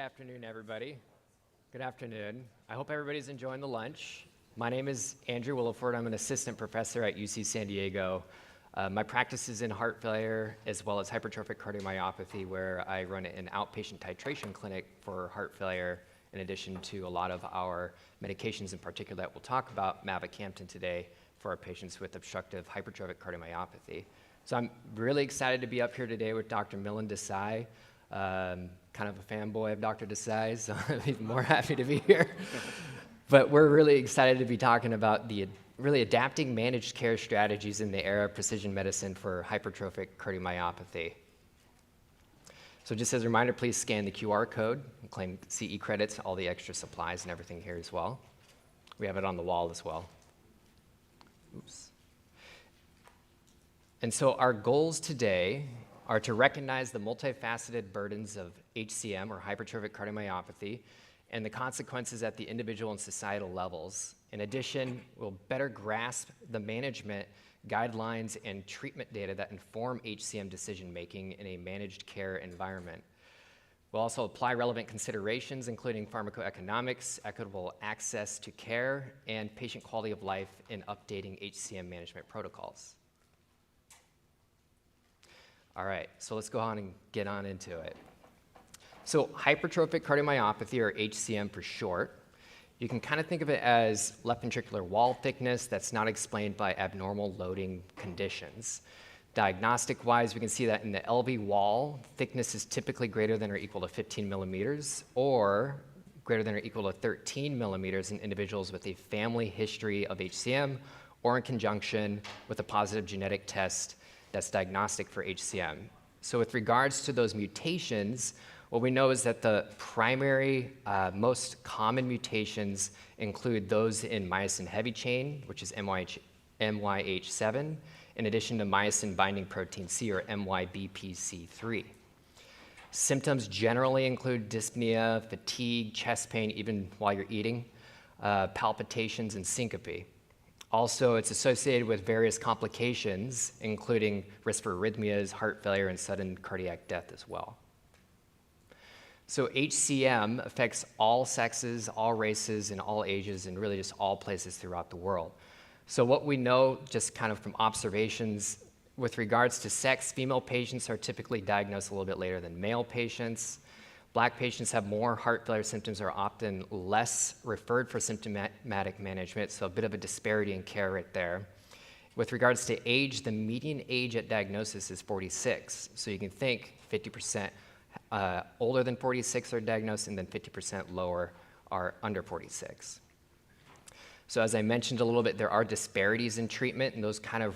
afternoon, everybody. Good afternoon. I hope everybody's enjoying the lunch. My name is Andrew Willeford. I'm an assistant professor at UC San Diego. My practice is in heart failure as well as hypertrophic cardiomyopathy, where I run an outpatient titration clinic for heart failure, in addition to a lot of our medications in particular that we'll talk about, mavacamten today, for our patients with obstructive hypertrophic cardiomyopathy. So I'm really excited to be up here today with Dr. Desai. Kind of a fanboy of Dr. Desai, so I'm more happy to be here. But we're really excited to be talking about the really adapting managed care strategies in the era of precision medicine for hypertrophic cardiomyopathy. So just as a reminder, please scan the QR code and claim CE credits, all the extra supplies and everything here as well. We have it on the wall as well. Oops. And so our goals today are to recognize the multifaceted burdens of HCM, or hypertrophic cardiomyopathy, and the consequences at the individual and societal levels. In addition, we'll better grasp the management guidelines and treatment data that inform HCM decision-making in a managed care environment. We'll also apply relevant considerations, including pharmacoeconomics, equitable access to care, and patient quality of life in updating HCM management protocols. All right, so let's go on and get on into it. So hypertrophic cardiomyopathy, or HCM for short, you can kind of think of it as left ventricular wall thickness that's not explained by abnormal loading conditions. Diagnostic-wise, we can see that in the LV wall, thickness is typically greater than or equal to 15 millimeters, or greater than or equal to 13 millimeters in individuals with a family history of HCM, or in conjunction with a positive genetic test that's diagnostic for HCM. So with regards to those mutations, what we know is that the primary, most common mutations include those in myosin heavy chain, which is MYH7, in addition to myosin binding protein C, or MYBPC3. Symptoms generally include dyspnea, fatigue, chest pain, even while you're eating, palpitations, and syncope. Also, it's associated with various complications, including risk for arrhythmias, heart failure, and sudden cardiac death as well. So HCM affects all sexes, all races, and all ages, and really just all places throughout the world. So what we know, just kind of from observations, with regards to sex, female patients are typically diagnosed a little bit later than male patients. Black patients have more heart failure symptoms, are often less referred for symptomatic management, so a bit of a disparity in care right there. With regards to age, the median age at diagnosis is 46, so you can think 50% older than 46 are diagnosed, and then 50% lower are under 46. So as I mentioned a little bit, there are disparities in treatment, and those kind of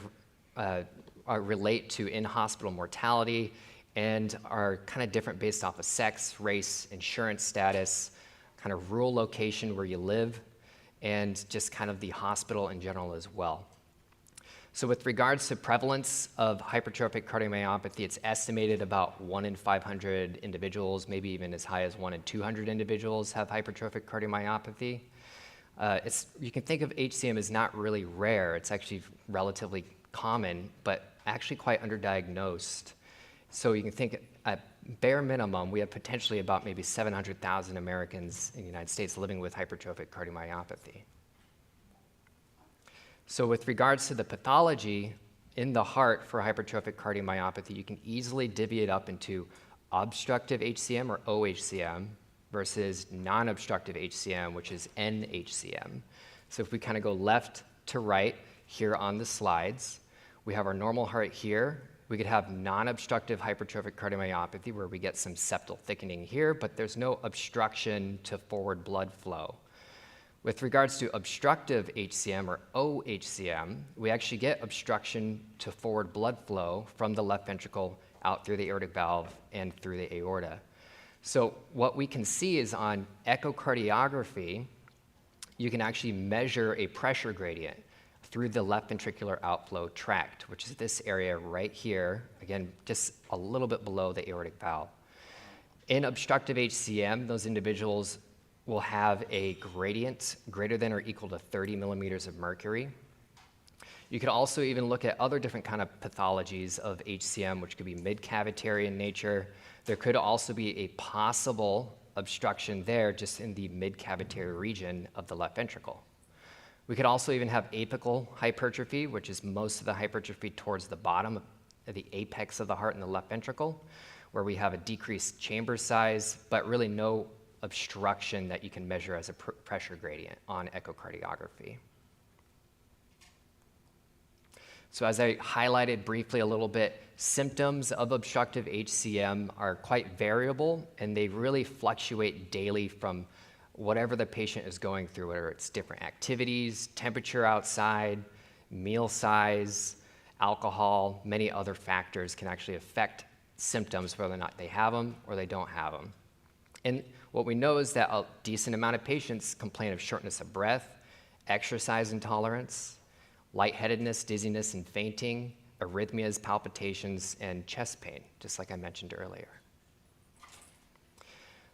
relate to in-hospital mortality, and are kind of different based off of sex, race, insurance status, kind of rural location where you live, and just kind of the hospital in general as well. So with regards to prevalence of hypertrophic cardiomyopathy, it's estimated about 1 in 500 individuals, maybe even as high as 1 in 200 individuals have hypertrophic cardiomyopathy. You can think of HCM as not really rare. It's actually relatively common, but actually quite underdiagnosed. So you can think at bare minimum, we have potentially about maybe 700,000 Americans in the United States living with hypertrophic cardiomyopathy. So with regards to the pathology in the heart for hypertrophic cardiomyopathy, you can easily divvy it up into obstructive HCM, or OHCM, versus non-obstructive HCM, which is NHCM. So if we kind of go left to right here on the slides, we have our normal heart here. We could have non-obstructive hypertrophic cardiomyopathy, where we get some septal thickening here, but there's no obstruction to forward blood flow. With regards to obstructive HCM, or OHCM, we actually get obstruction to forward blood flow from the left ventricle out through the aortic valve and through the aorta. So what we can see is on echocardiography, you can actually measure a pressure gradient through the left ventricular outflow tract, which is this area right here, again, just a little bit below the aortic valve. In obstructive HCM, those individuals will have a gradient greater than or equal to 30 millimeters of mercury. You could also even look at other different kind of pathologies of HCM, which could be mid-cavitary in nature. There could also be a possible obstruction there just in the mid-cavitary region of the left ventricle. We could also even have apical hypertrophy, which is most of the hypertrophy towards the bottom of the apex of the heart in the left ventricle, where we have a decreased chamber size, but really no obstruction that you can measure as a pressure gradient on echocardiography. So as I highlighted briefly a little bit, symptoms of obstructive HCM are quite variable, and they really fluctuate daily from whatever the patient is going through, whether it's different activities, temperature outside, meal size, alcohol, many other factors can actually affect symptoms, whether or not they have them or they don't have them. And what we know is that a decent amount of patients complain of shortness of breath, exercise intolerance, lightheadedness, dizziness, and fainting, arrhythmias, palpitations, and chest pain, just like I mentioned earlier.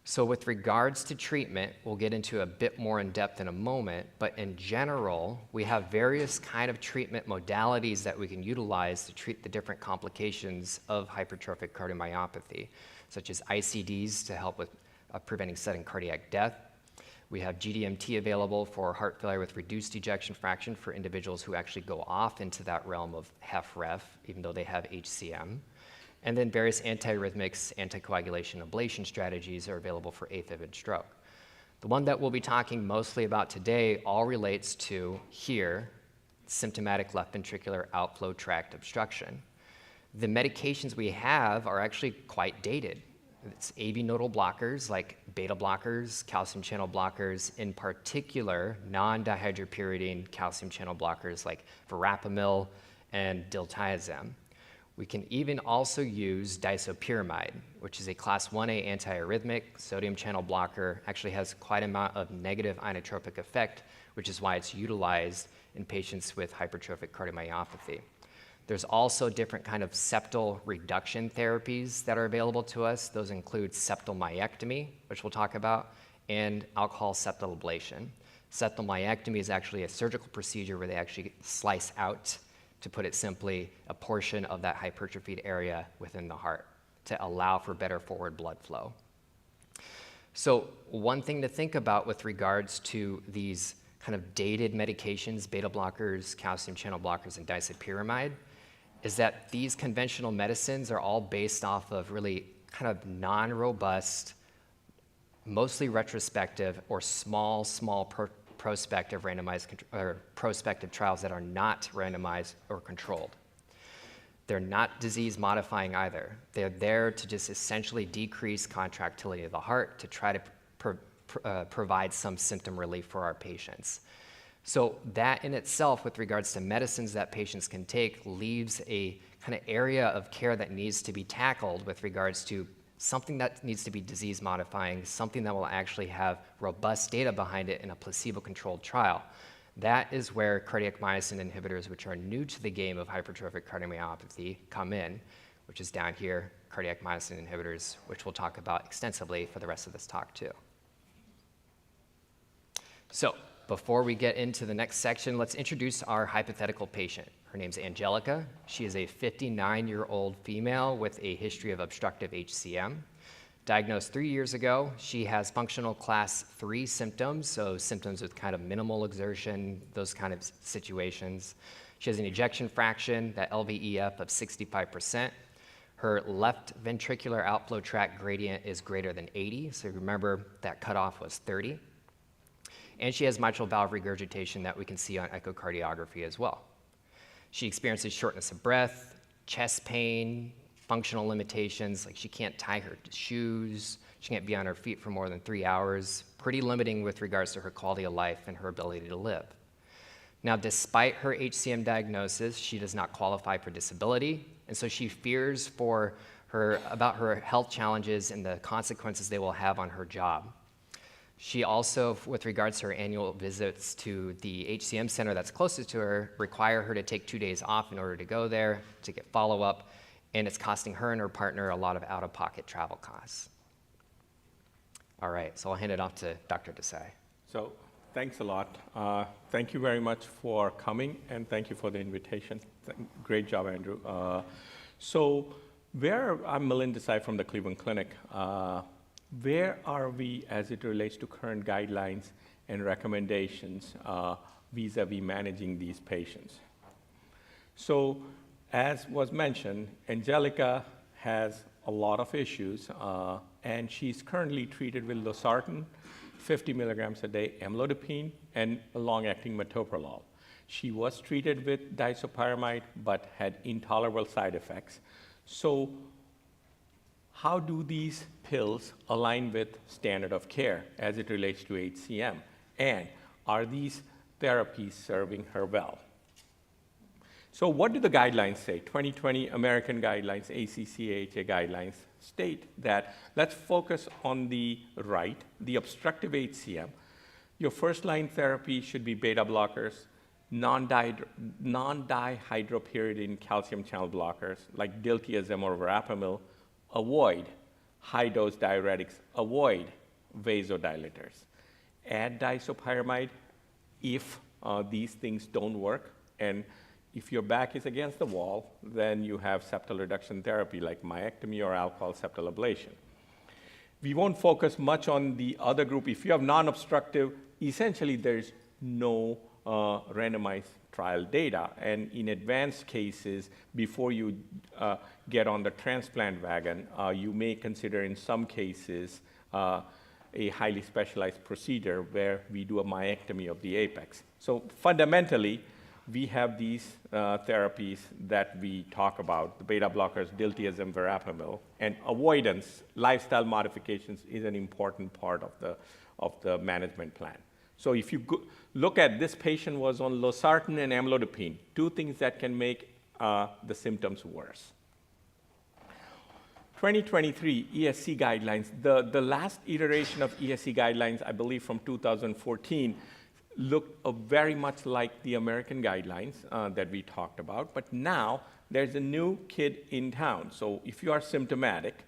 So with regards to treatment, we'll get into a bit more in depth in a moment, but in general, we have various kind of treatment modalities that we can utilize to treat the different complications of hypertrophic cardiomyopathy, such as ICDs to help with preventing sudden cardiac death. We have GDMT available for heart failure with reduced ejection fraction for individuals who actually go off into that realm of HFrEF, even though they have HCM. And then various antiarrhythmics, anticoagulation, ablation strategies are available for AFib and stroke. The one that we'll be talking mostly about today all relates to here, symptomatic left ventricular outflow tract obstruction. The medications we have are actually quite dated. It's AV nodal blockers like beta blockers, calcium channel blockers, in particular non-dihydropyridine calcium channel blockers like verapamil and diltiazem. We can even also use disopyramide, which is a class 1A antiarrhythmic sodium channel blocker, actually has quite an amount of negative inotropic effect, which is why it's utilized in patients with hypertrophic cardiomyopathy. There's also different kind of septal reduction therapies that are available to us. Those include septal myectomy, which we'll talk about, and alcohol septal ablation. Septal myectomy is actually a surgical procedure where they actually slice out, to put it simply, a portion of that hypertrophied area within the heart to allow for better forward blood flow. So one thing to think about with regards to these kind of dated medications, beta blockers, calcium channel blockers, and disopyramide, is that these conventional medicines are all based off of really kind of non-robust, mostly retrospective or small prospective randomized or prospective trials that are not randomized or controlled. They're not disease modifying either. They're there to just essentially decrease contractility of the heart to try to provide some symptom relief for our patients. So that in itself, with regards to medicines that patients can take, leaves a kind of area of care that needs to be tackled with regards to something that needs to be disease modifying, something that will actually have robust data behind it in a placebo-controlled trial. That is where cardiac myosin inhibitors, which are new to the game of hypertrophic cardiomyopathy, come in, which is down here, cardiac myosin inhibitors, which we'll talk about extensively for the rest of this talk too. So before we get into the next section, let's introduce our hypothetical patient. Her name's Angelica. She is a 59-year-old female with a history of obstructive HCM. Diagnosed 3 years ago, she has functional class 3 symptoms, so symptoms with kind of minimal exertion, those kind of situations. She has an ejection fraction, that LVEF, of 65%. Her left ventricular outflow tract gradient is greater than 80, so remember that cutoff was 30. And she has mitral valve regurgitation that we can see on echocardiography as well. She experiences shortness of breath, chest pain, functional limitations, like she can't tie her shoes, she can't be on her feet for more than 3 hours, pretty limiting with regards to her quality of life and her ability to live. Now, despite her HCM diagnosis, she does not qualify for disability, and so she fears about her health challenges and the consequences they will have on her job. She also, with regards to her annual visits to the HCM center that's closest to her, require her to take 2 days off in order to go there to get follow-up, and it's costing her and her partner a lot of out-of-pocket travel costs. All right, so I'll hand it off to Dr. Desai. So thanks a lot. Thank you very much for coming, and thank you for the invitation. Great job, Andrew. I'm Milind Desai from the Cleveland Clinic. where are we as it relates to current guidelines and recommendations vis-a-vis managing these patients? So, as was mentioned, Angelica has a lot of issues, and she's currently treated with losartan, 50 milligrams a day, amlodipine, and a long-acting metoprolol. She was treated with disopyramide, but had intolerable side effects. So, how do these pills align with standard of care as it relates to HCM? And are these therapies serving her well? So what do the guidelines say? 2020 American guidelines, ACC/AHA guidelines state that let's focus on the right, the obstructive HCM. Your first-line therapy should be beta blockers, non-dihydropyridine calcium channel blockers like diltiazem or verapamil. Avoid high-dose diuretics, avoid vasodilators. Add disopyramide if these things don't work, and if your back is against the wall, then you have septal reduction therapy like myectomy or alcohol septal ablation. We won't focus much on the other group. If you have non-obstructive, essentially there's no randomized trial data. And in advanced cases, before you get on the transplant wagon, you may consider in some cases a highly specialized procedure where we do a myectomy of the apex. So fundamentally, we have these therapies that we talk about, the beta blockers, diltiazem, verapamil, and avoidance, lifestyle modifications is an important part of the management plan. So if you look at this patient was on losartan and amlodipine, two things that can make the symptoms worse. 2023 ESC guidelines, the last iteration of ESC guidelines, I believe from 2014, looked very much like the American guidelines that we talked about, but now there's a new kid in town. So if you are symptomatic,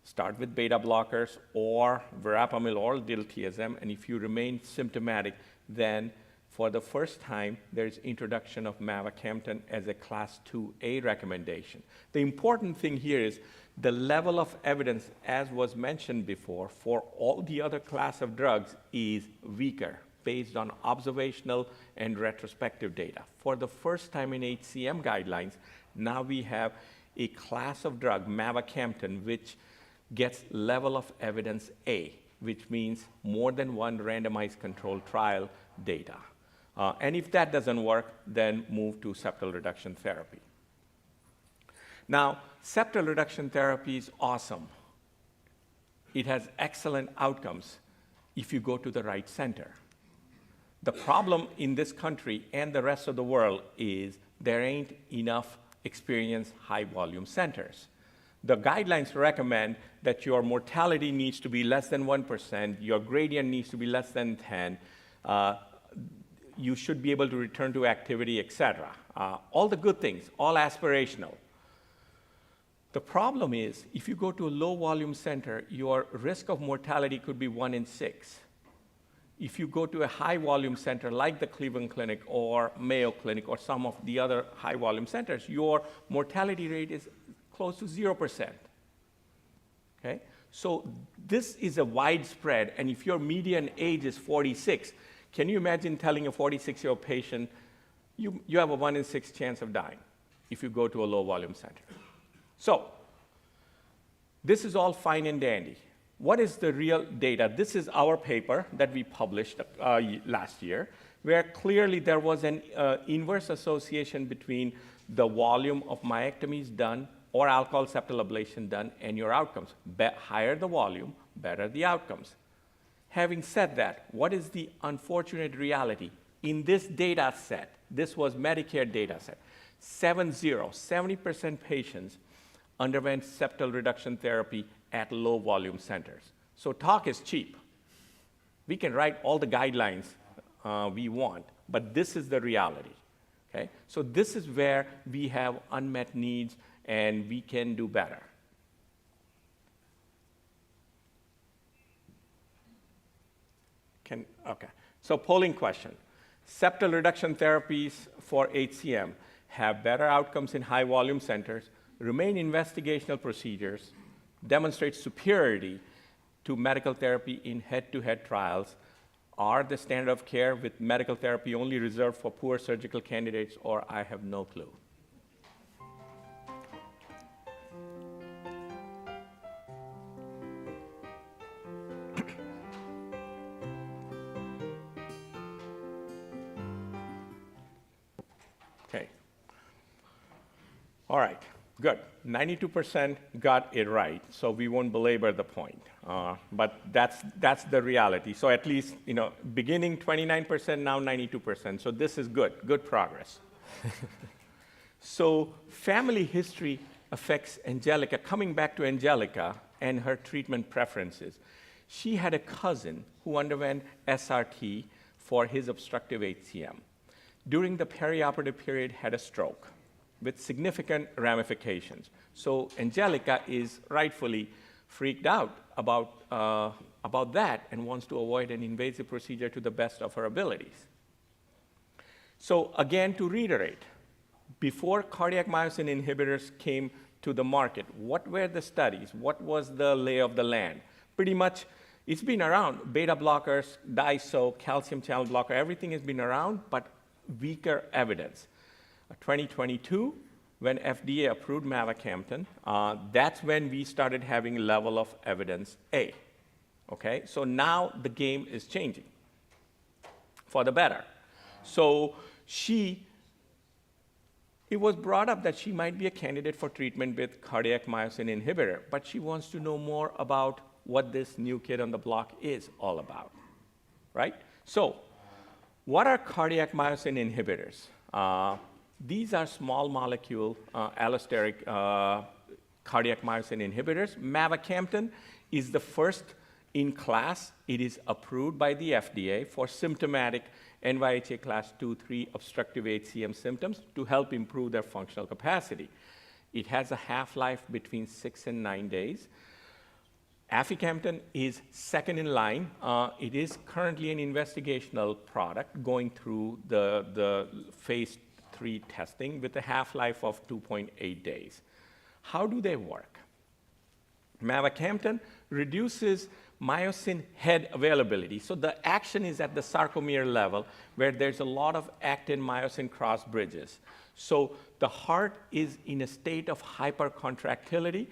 start with beta blockers or verapamil or diltiazem, and if you remain symptomatic, then for the first time, there's introduction of mavacamten as a class 2A recommendation. The important thing here is the level of evidence, as was mentioned before, for all the other class of drugs is weaker, based on observational and retrospective data. For the first time in HCM guidelines, now we have a class of drug, mavacamten, which gets level of evidence A, which means more than one randomized controlled trial data. And if that doesn't work, then move to septal reduction therapy. Now, septal reduction therapy is awesome. It has excellent outcomes if you go to the right center. The problem in this country and the rest of the world is there ain't enough experienced high-volume centers. The guidelines recommend that your mortality needs to be less than 1%, your gradient needs to be less than 10, you should be able to return to activity, et cetera. All the good things, all aspirational. The problem is, if you go to a low-volume center, your risk of mortality could be 1 in 6. If you go to a high-volume center like the Cleveland Clinic or Mayo Clinic or some of the other high-volume centers, your mortality rate is close to 0%. Okay? So this is a widespread, and if your median age is 46, can you imagine telling a 46-year-old patient, you have a 1 in 6 chance of dying if you go to a low-volume center? So this is all fine and dandy. What is the real data? This is our paper that we published last year, where clearly there was an inverse association between the volume of myectomies done or alcohol septal ablation done and your outcomes. Higher the volume, better the outcomes. Having said that, what is the unfortunate reality? In this data set, this was Medicare data set, 70% patients underwent septal reduction therapy at low volume centers. So talk is cheap. We can write all the guidelines we want, but this is the reality. Okay? So this is where we have unmet needs and we can do better. Okay. So polling question. Septal reduction therapies for HCM have better outcomes in high volume centers, remain investigational procedures, demonstrate superiority to medical therapy in head-to-head trials are the standard of care with medical therapy only reserved for poor surgical candidates, or I have no clue. Okay. All right, good. 92% got it right, so we won't belabor the point. But that's the reality. So at least, beginning 29%, now 92%. So this is good progress. So family history affects Angelica. Coming back to Angelica and her treatment preferences, she had a cousin who underwent SRT for his obstructive HCM. During the perioperative period, had a stroke with significant ramifications. So Angelica is rightfully freaked out about that and wants to avoid an invasive procedure to the best of her abilities. So again, to reiterate, before cardiac myosin inhibitors came to the market, what were the studies? What was the lay of the land? Pretty much, it's been around. Beta blockers, diso, calcium channel blocker, everything has been around, but weaker evidence. 2022, when FDA approved mavacamten, that's when we started having level of evidence A. Okay, so now the game is changing for the better. So it was brought up that she might be a candidate for treatment with cardiac myosin inhibitor, but she wants to know more about what this new kid on the block is all about, right? So what are cardiac myosin inhibitors? These are small molecule allosteric cardiac myosin inhibitors. Mavacamten is the first in class. It is approved by the FDA for symptomatic NYHA class 2-3 obstructive HCM symptoms to help improve their functional capacity. It has a half-life between 6 and 9 days. Aficamten is second in line. It is currently an investigational product going through the phase 3 testing with a half-life of 2.8 days. How do they work? Mavacamten reduces myosin head availability. So the action is at the sarcomere level where there's a lot of actin myosin cross bridges. So the heart is in a state of hypercontractility.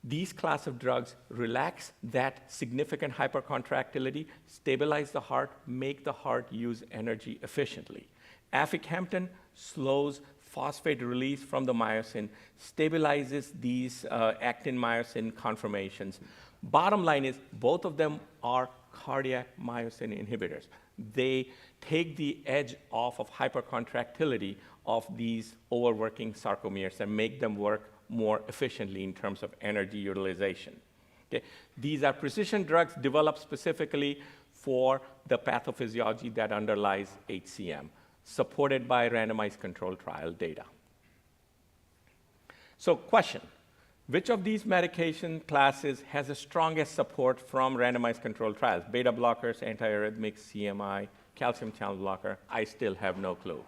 These class of drugs relax that significant hypercontractility, stabilize the heart, make the heart use energy efficiently. Aficamten slows phosphate release from the myosin, stabilizes these actin myosin conformations. Bottom line is both of them are cardiac myosin inhibitors. They take the edge off of hypercontractility of these overworking sarcomeres and make them work more efficiently in terms of energy utilization. Okay. These are precision drugs developed specifically for the pathophysiology that underlies HCM, supported by randomized controlled trial data. So question, which of these medication classes has the strongest support from randomized controlled trials? Beta blockers, antiarrhythmics, CMI, calcium channel blocker? I still have no clue.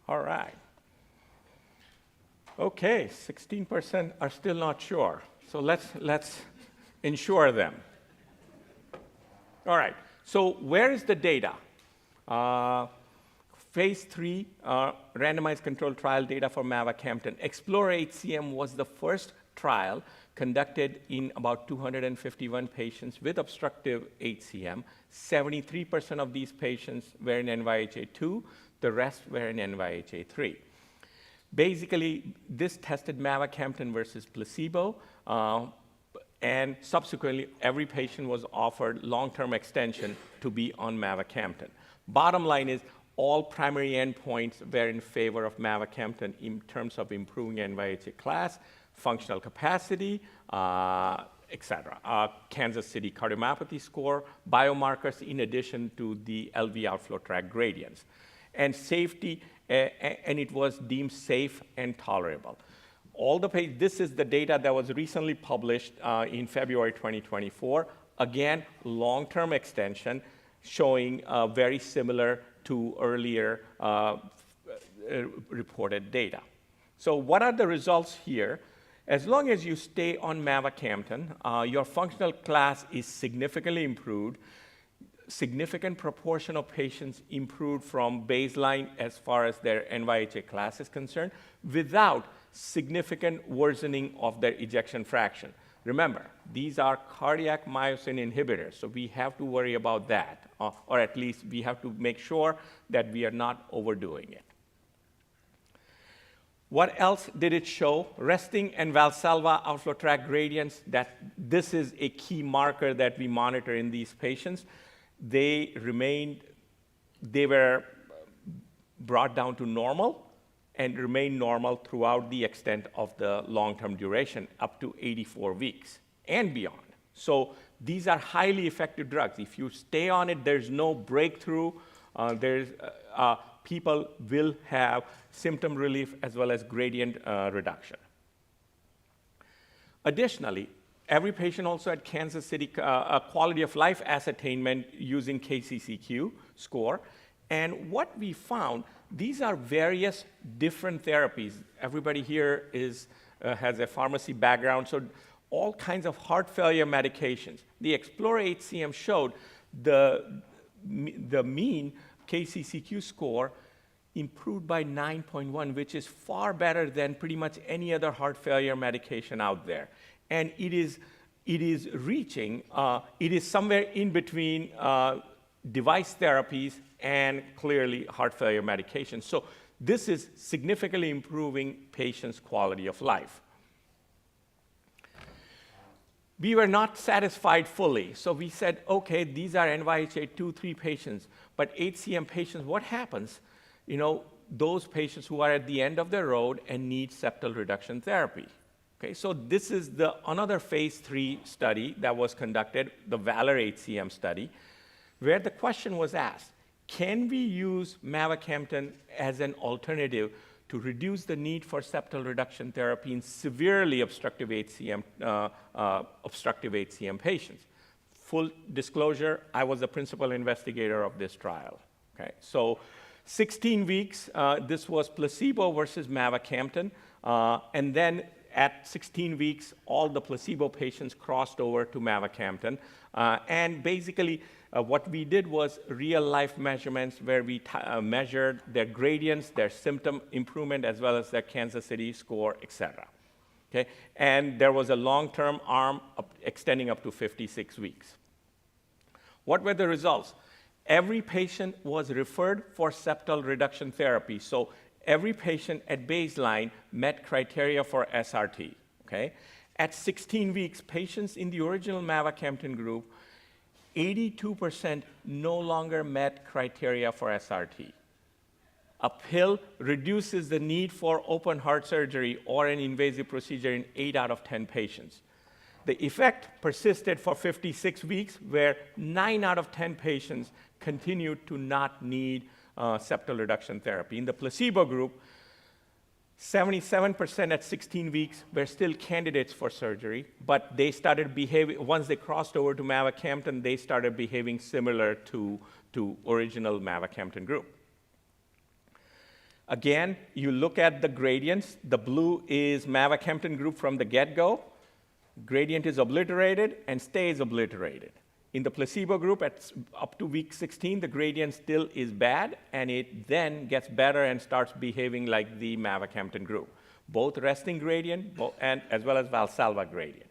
All right. Okay, 16% are still not sure. So let's ensure them. All right, so where is the data? Phase 3 randomized controlled trial data for mavacamten. Explore-HCM was the first trial conducted in about 251 patients with obstructive HCM. 73% of these patients were in NYHA2, the rest were in NYHA3. Basically, this tested mavacamten versus placebo, and subsequently, every patient was offered long-term extension to be on mavacamten. Bottom line is, all primary endpoints were in favor of mavacamten in terms of improving NYHA class, functional capacity, etc. Kansas City cardiomyopathy score, biomarkers in addition to the LV outflow tract gradients. And safety, and it was deemed safe and tolerable. This is the data that was recently published in February 2024. Again, long-term extension showing very similar to earlier reported data. So what are the results here? As long as you stay on mavacamten, your functional class is significantly improved. Significant proportion of patients improved from baseline as far as their NYHA class is concerned without significant worsening of their ejection fraction. Remember, these are cardiac myosin inhibitors, so we have to worry about that, or at least we have to make sure that we are not overdoing it. What else did it show? Resting and Valsalva outflow tract gradients, this is a key marker that we monitor in these patients. They were brought down to normal and remained normal throughout the extent of the long-term duration, up to 84 weeks and beyond. So these are highly effective drugs. If you stay on it, there's no breakthrough. People will have symptom relief as well as gradient reduction. Additionally, every patient also had Kansas City quality of life ascertainment using KCCQ score. And what we found, these are various different therapies. Everybody here has a pharmacy background, so all kinds of heart failure medications. The Explore-HCM showed the mean KCCQ score improved by 9.1, which is far better than pretty much any other heart failure medication out there. And it is somewhere in between device therapies and clearly heart failure medication. So this is significantly improving patients' quality of life. We were not satisfied fully, so we said, okay, these are NYHA 2-3 patients, but HCM patients, what happens? Those patients who are at the end of the road and need septal reduction therapy. Okay, so this is another phase 3 study that was conducted, the Valor HCM study, where the question was asked, can we use mavacamten as an alternative to reduce the need for septal reduction therapy in severely obstructive HCM patients? Full disclosure, I was the principal investigator of this trial. Okay, so 16 weeks, this was placebo versus mavacamten, and then at 16 weeks, all the placebo patients crossed over to mavacamten. And basically, what we did was real-life measurements where we measured their gradients, their symptom improvement, as well as their Kansas City score, et cetera. Okay? And there was a long-term arm extending up to 56 weeks. What were the results? Every patient was referred for septal reduction therapy. So every patient at baseline met criteria for SRT. Okay? At 16 weeks, patients in the original mavacamten group, 82% no longer met criteria for SRT. A pill reduces the need for open heart surgery or an invasive procedure in 8 out of 10 patients. The effect persisted for 56 weeks, where 9 out of 10 patients continued to not need septal reduction therapy. In the placebo group, 77% at 16 weeks were still candidates for surgery, but they started behaving, once they crossed over to mavacamten, they started behaving similar to original mavacamten group. Again, you look at the gradients. The blue is mavacamten group from the get-go. Gradient is obliterated and stays obliterated. In the placebo group, up to week 16, the gradient still is bad, and it then gets better and starts behaving like the mavacamten group, both resting gradient and as well as Valsalva gradient.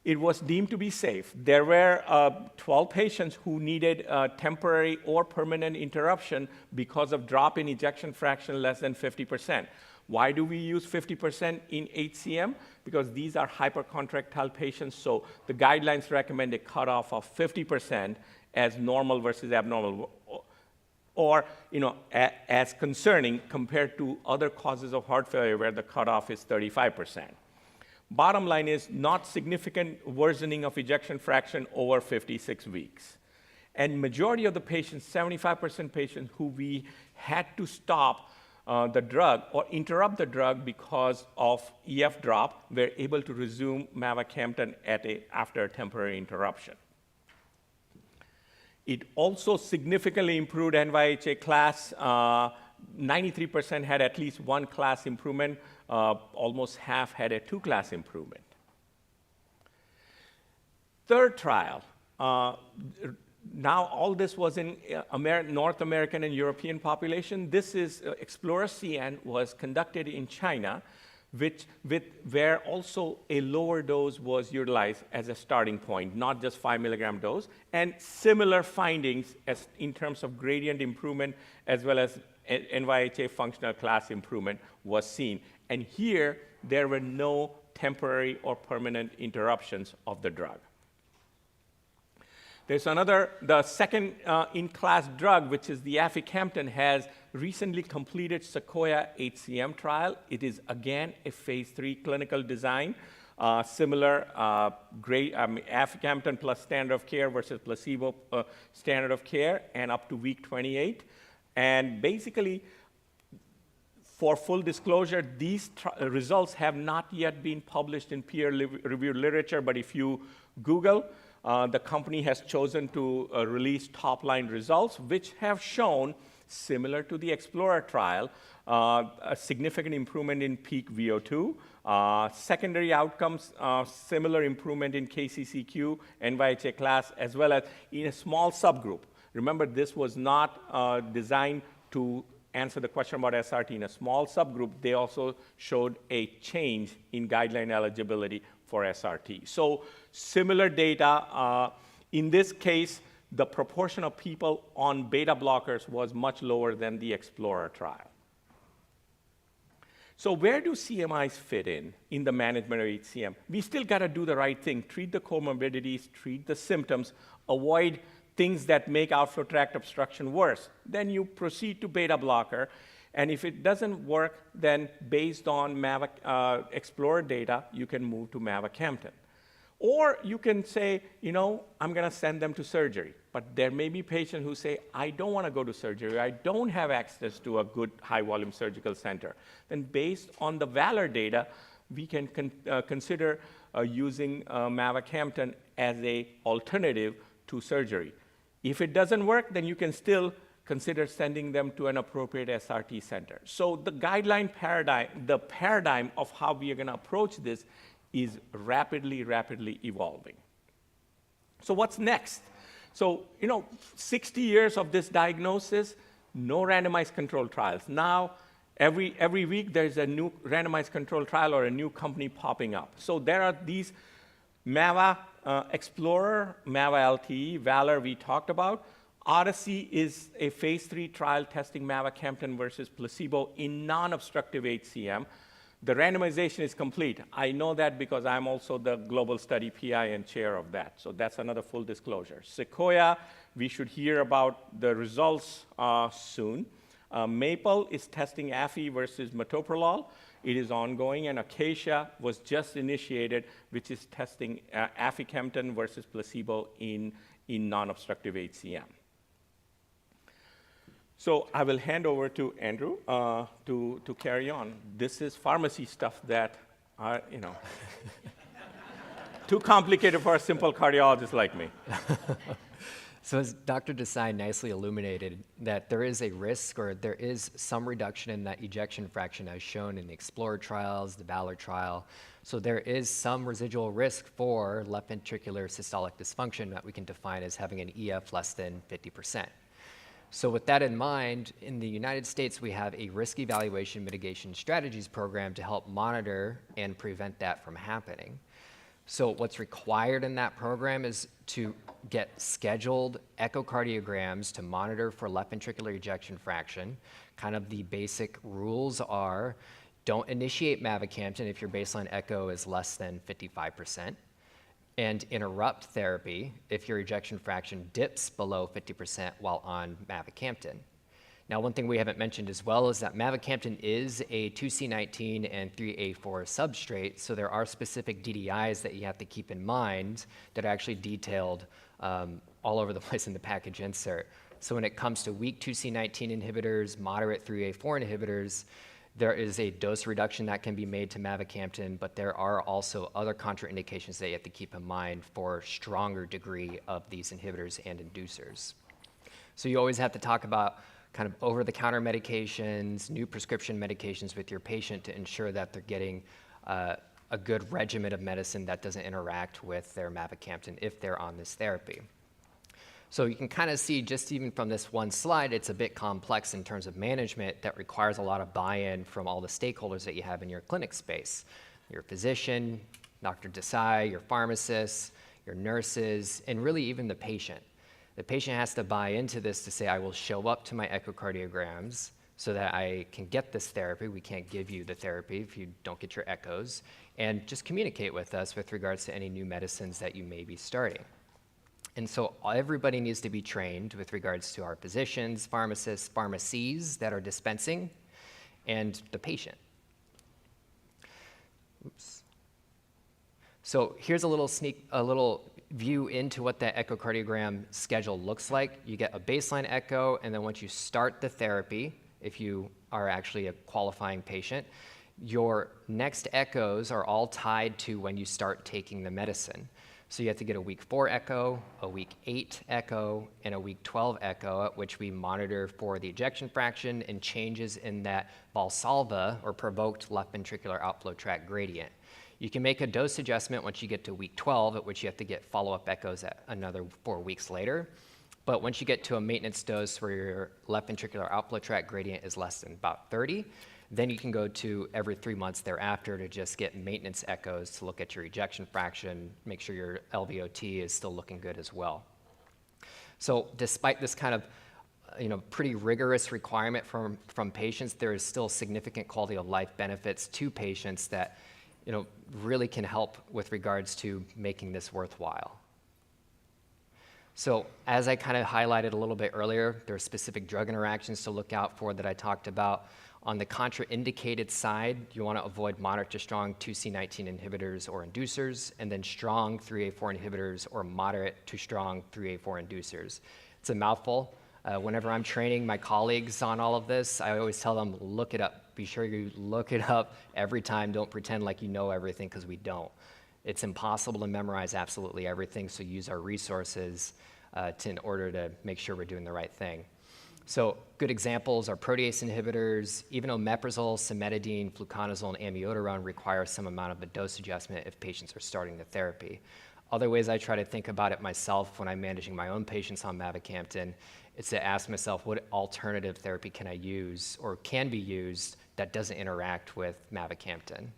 It was deemed to be safe. There were 12 patients who needed temporary or permanent interruption because of drop in ejection fraction less than 50%. Why do we use 50% in HCM? Because these are hypercontractile patients, so the guidelines recommend a cutoff of 50% as normal versus abnormal, or as concerning compared to other causes of heart failure where the cutoff is 35%. Bottom line is not significant worsening of ejection fraction over 56 weeks. And majority of the patients, 75% patients who we had to stop the drug or interrupt the drug because of EF drop, we're able to resume mavacamten after a temporary interruption. It also significantly improved NYHA class. 93% had at least one class improvement. Almost half had a two-class improvement. Third trial. Now, all this was in North American and European population. This is Explorer-CN was conducted in China, where also a lower dose was utilized as a starting point, not just 5 milligram dose, and similar findings as in terms of gradient improvement as well as NYHA functional class improvement was seen. And here, there were no temporary or permanent interruptions of the drug. There's the second in-class drug, which is the aficamten, has recently completed SEQUOIA-HCM trial. It is, again, a phase 3 clinical design, similar aficamten plus standard of care versus placebo standard of care, and up to week 28. And basically, for full disclosure, these results have not yet been published in peer-reviewed literature, but if you Google, the company has chosen to release top-line results, which have shown, similar to the Explorer trial, a significant improvement in peak VO2, secondary outcomes, similar improvement in KCCQ, NYHA class, as well as in a small subgroup. Remember, this was not designed to answer the question about SRT. In a small subgroup, they also showed a change in guideline eligibility for SRT. So similar data. In this case, the proportion of people on beta blockers was much lower than the Explorer trial. So where do CMIs fit in the management of HCM? We still got to do the right thing, treat the comorbidities, treat the symptoms, avoid things that make outflow tract obstruction worse. Then you proceed to beta blocker. And if it doesn't work, then based on Explorer data, you can move to mavacamten. Or you can say, I'm going to send them to surgery. But there may be patients who say, I don't want to go to surgery. I don't have access to a good high-volume surgical center. Then based on the VALOR data, we can consider using mavacamten as an alternative to surgery. If it doesn't work, then you can still consider sending them to an appropriate SRT center. So the guideline paradigm, the paradigm of how we are going to approach this is rapidly evolving. So what's next? So, 60 years of this diagnosis, no randomized controlled trials. Now, every week there's a new randomized controlled trial or a new company popping up. So there are these MAVA Explorer, MAVA LTE, VALOR we talked about. Odyssey is a phase 3 trial testing mavacamten versus placebo in non-obstructive HCM. The randomization is complete. I know that because I'm also the global study PI and chair of that. So that's another full disclosure. Sequoia, we should hear about the results soon. Maple is testing AFI versus metoprolol. It is ongoing, and Acacia was just initiated, which is testing aficamten versus placebo in non-obstructive HCM. So I will hand over to Andrew to carry on. This is pharmacy stuff that are, too complicated for a simple cardiologist like me. So as Dr. Desai nicely illuminated, that there is a risk or there is some reduction in that ejection fraction as shown in the Explorer trials, the VALOR trial. So there is some residual risk for left ventricular systolic dysfunction that we can define as having an EF less than 50%. So with that in mind, in the United States, we have a risk evaluation mitigation strategies program to help monitor and prevent that from happening. So what's required in that program is to get scheduled echocardiograms to monitor for left ventricular ejection fraction. Kind of the basic rules are, don't initiate mavacamten if your baseline echo is less than 55%, and interrupt therapy if your ejection fraction dips below 50% while on mavacamten. Now, one thing we haven't mentioned as well is that mavacamten is a 2C19 and 3A4 substrate, so there are specific DDIs that you have to keep in mind that are actually detailed all over the place in the package insert. So when it comes to weak 2C19 inhibitors, moderate 3A4 inhibitors, there is a dose reduction that can be made to mavacamten, but there are also other contraindications that you have to keep in mind for stronger degree of these inhibitors and inducers. So you always have to talk about kind of over-the-counter medications, new prescription medications with your patient to ensure that they're getting a good regimen of medicine that doesn't interact with their mavacamten if they're on this therapy. So you can kind of see just even from this one slide, it's a bit complex in terms of management that requires a lot of buy-in from all the stakeholders that you have in your clinic space. Your physician, Dr. Desai, your pharmacists, your nurses, and really even the patient. The patient has to buy into this to say, I will show up to my echocardiograms so that I can get this therapy. We can't give you the therapy if you don't get your echoes. And just communicate with us with regards to any new medicines that you may be starting. And so everybody needs to be trained with regards to our physicians, pharmacists, pharmacies that are dispensing, and the patient. Oops. So here's a little view into what that echocardiogram schedule looks like. You get a baseline echo, and then once you start the therapy, if you are actually a qualifying patient, your next echoes are all tied to when you start taking the medicine. So you have to get a week 4 echo, a week 8 echo, and a week 12 echo, at which we monitor for the ejection fraction and changes in that Valsalva, or provoked left ventricular outflow tract gradient. You can make a dose adjustment once you get to week 12, at which you have to get follow-up echoes at another 4 weeks later. But once you get to a maintenance dose where your left ventricular outflow tract gradient is less than about 30, then you can go to every 3 months thereafter to just get maintenance echoes to look at your ejection fraction, make sure your LVOT is still looking good as well. So despite this kind of pretty rigorous requirement from patients, there is still significant quality of life benefits to patients that really can help with regards to making this worthwhile. So as I kind of highlighted a little bit earlier, there are specific drug interactions to look out for that I talked about. On the contraindicated side, you want to avoid moderate to strong 2C19 inhibitors or inducers, and then strong 3A4 inhibitors or moderate to strong 3A4 inducers. It's a mouthful. Whenever I'm training my colleagues on all of this, I always tell them, look it up. Be sure you look it up every time. Don't pretend like you know everything, because we don't. It's impossible to memorize absolutely everything, so use our resources in order to make sure we're doing the right thing. So good examples are protease inhibitors. Even omeprazole, cimetidine, fluconazole, and amiodarone require some amount of a dose adjustment if patients are starting the therapy. Other ways I try to think about it myself when I'm managing my own patients on mavacamten is to ask myself, what alternative therapy can I use or can be used that doesn't interact with mavacamten?